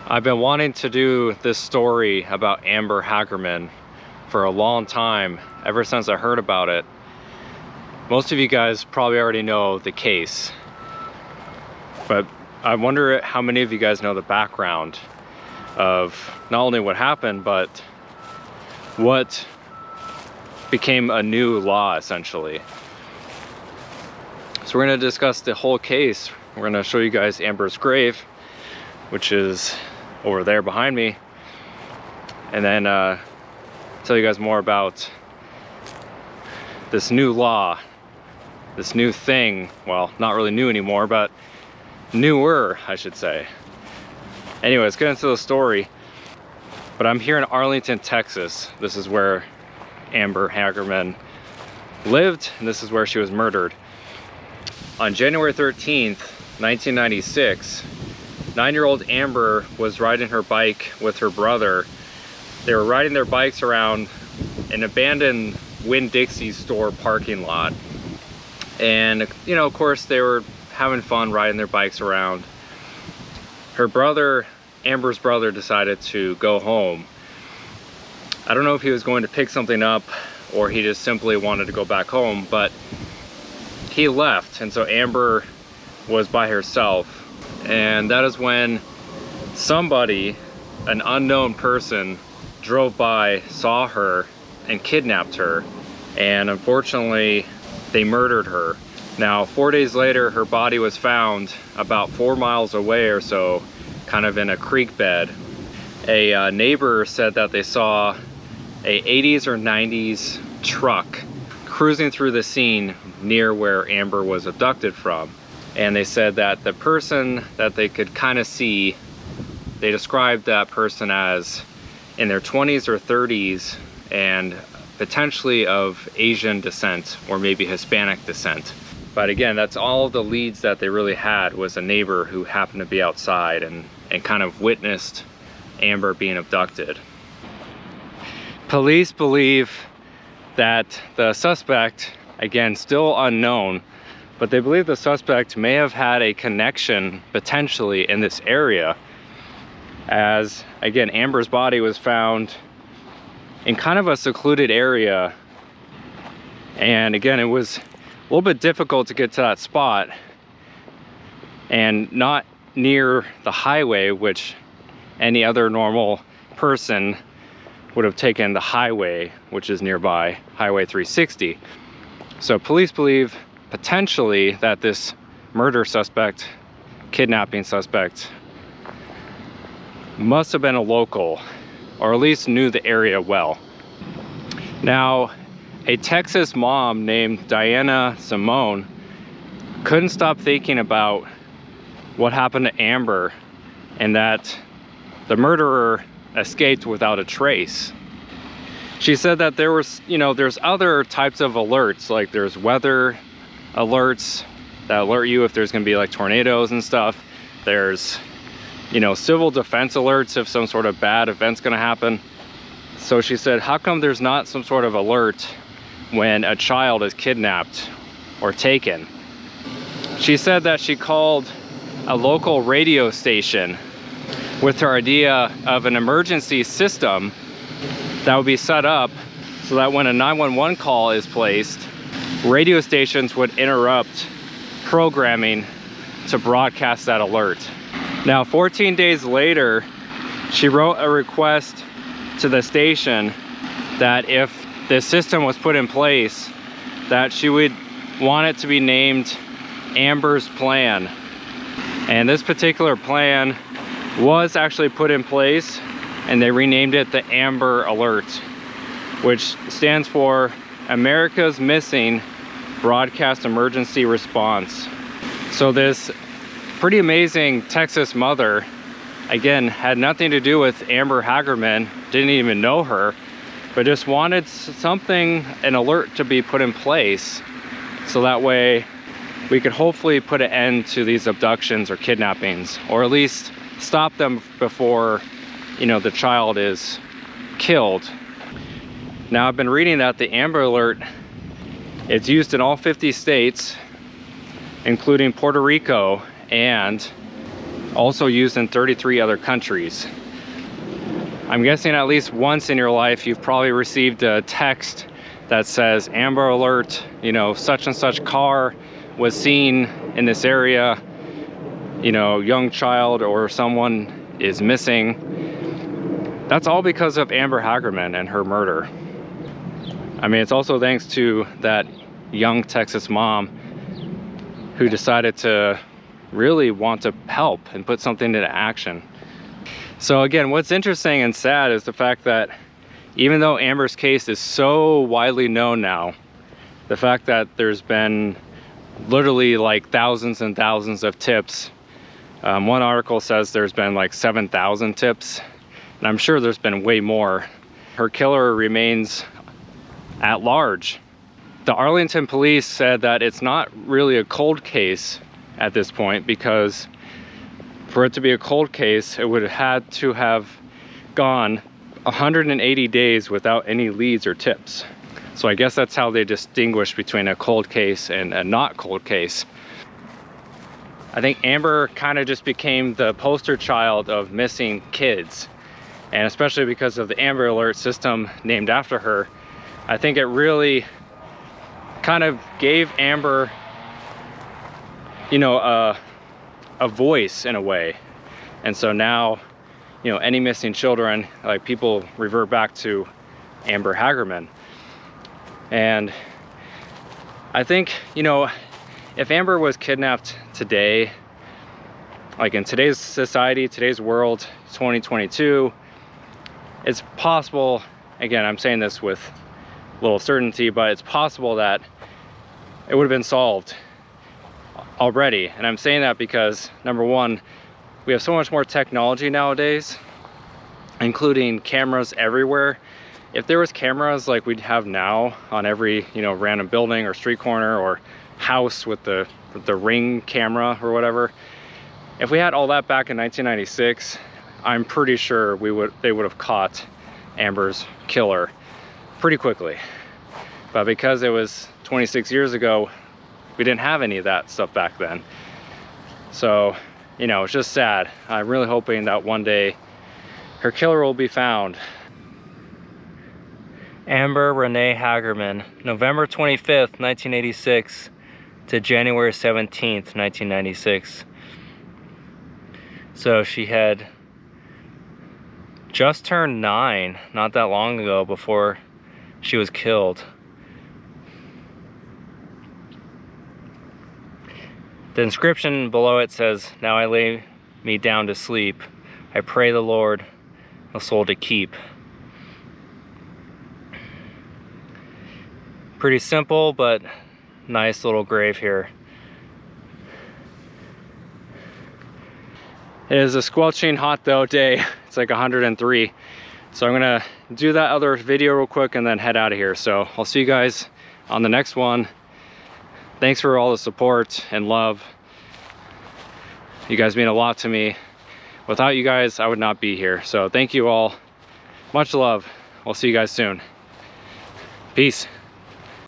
I've been wanting to do this story about Amber Hagerman for a long time, ever since I heard about it. Most of you guys probably already know the case, but I wonder how many of you guys know the background of not only what happened, but what became a new law, essentially. So we're going to discuss the whole case. We're going to show you guys Amber's grave, which is over there behind me, and then tell you guys more about this new law, this new thing. Well, not really new anymore, but newer, I should say. Anyway, let's get into the story. But I'm here in Arlington, Texas. This is where Amber Hagerman lived, and this is where she was murdered. On January 13th, 1996, 9-year-old Amber was riding her bike with her brother. They were riding their bikes around an abandoned Winn-Dixie store parking lot. And, you know, of course, they were having fun riding their bikes around. Her brother, Amber's brother, decided to go home. I don't know if he was going to pick something up or he just simply wanted to go back home, but he left, and so Amber was by herself. And that is when somebody, an unknown person, drove by, saw her, and kidnapped her. And unfortunately, they murdered her. Now, 4 days later, her body was found about 4 miles away or so, kind of in a creek bed. A neighbor said that they saw a 80s or 90s truck cruising through the scene near where Amber was abducted from. And they said that the person that they could kind of see, they described that person as in their 20s or 30s and potentially of Asian descent or maybe Hispanic descent. But again, that's all the leads that they really had, was a neighbor who happened to be outside and kind of witnessed Amber being abducted. Police believe that the suspect, again, still unknown, but they believe the suspect may have had a connection potentially in this area, as again, Amber's body was found in kind of a secluded area. And again, it was a little bit difficult to get to that spot, and not near the highway, which any other normal person would have taken the highway, which is nearby, Highway 360. So police believe potentially that this murder suspect, kidnapping suspect, must have been a local, or at least knew the area well. Now, a Texas mom named Diana Simone couldn't stop thinking about what happened to Amber and that the murderer escaped without a trace. She said that there was, there's other types of alerts, like there's weather alerts that alert you if there's going to be like tornadoes and stuff. There's, civil defense alerts if some sort of bad event's going to happen. So she said, how come there's not some sort of alert when a child is kidnapped or taken? She said that she called a local radio station with her idea of an emergency system that would be set up so that when a 911 call is placed, radio stations would interrupt programming to broadcast that alert. Now, 14 days later, she wrote a request to the station that if this system was put in place, that she would want it to be named Amber's Plan. And this particular plan was actually put in place, and they renamed it the Amber Alert, which stands for America's Missing Broadcast Emergency Response. So this pretty amazing Texas mother, again, had nothing to do with Amber Hagerman, didn't even know her, but just wanted something, an alert to be put in place so that way we could hopefully put an end to these abductions or kidnappings, or at least stop them before, the child is killed. Now, I've been reading that the Amber Alert, it's used in all 50 states, including Puerto Rico and also used in 33 other countries. I'm guessing at least once in your life you've probably received a text that says Amber Alert, you know, such and such car was seen in this area, you know, young child or someone is missing. That's all because of Amber Hagerman and her murder. I mean, it's also thanks to that young Texas mom who decided to really want to help and put something into action. So again, what's interesting and sad is the fact that even though Amber's case is so widely known now, the fact that there's been literally like thousands and thousands of tips. One article says there's been like 7,000 tips, and I'm sure there's been way more. Her killer remains at large. The Arlington police said that it's not really a cold case at this point, because for it to be a cold case, it would have had to have gone 180 days without any leads or tips. So I guess that's how they distinguish between a cold case and a not cold case. I think Amber kind of just became the poster child of missing kids. And especially because of the Amber Alert system named after her, I think it really kind of gave Amber, you know, a voice in a way. And so now, you know, any missing children, like, people revert back to Amber Hagerman. And I think, you know, if Amber was kidnapped today, like in today's society, today's world, 2022, it's possible, again, I'm saying this with little certainty, but it's possible that it would have been solved already. And I'm saying that because, number one, we have so much more technology nowadays, including cameras everywhere. If there was cameras like we'd have now on every, you know, random building or street corner or house with the Ring camera or whatever, if we had all that back in 1996, I'm pretty sure they would have caught Amber's killer pretty quickly. But because it was 26 years ago, we didn't have any of that stuff back then. So, you know, it's just sad. I'm really hoping that one day her killer will be found. Amber Renee Hagerman, November 25th, 1986 to January 17th, 1996. So she had just turned 9 not that long ago, before she was killed. The inscription below it says, "Now I lay me down to sleep. I pray the Lord a soul to keep." Pretty simple, but nice little grave here. It is a squelching hot though day. It's like 103. So I'm gonna do that other video real quick and then head out of here. So I'll see you guys on the next one. Thanks for all the support and love. You guys mean a lot to me. Without you guys, I would not be here. So thank you all. Much love. We'll see you guys soon. Peace.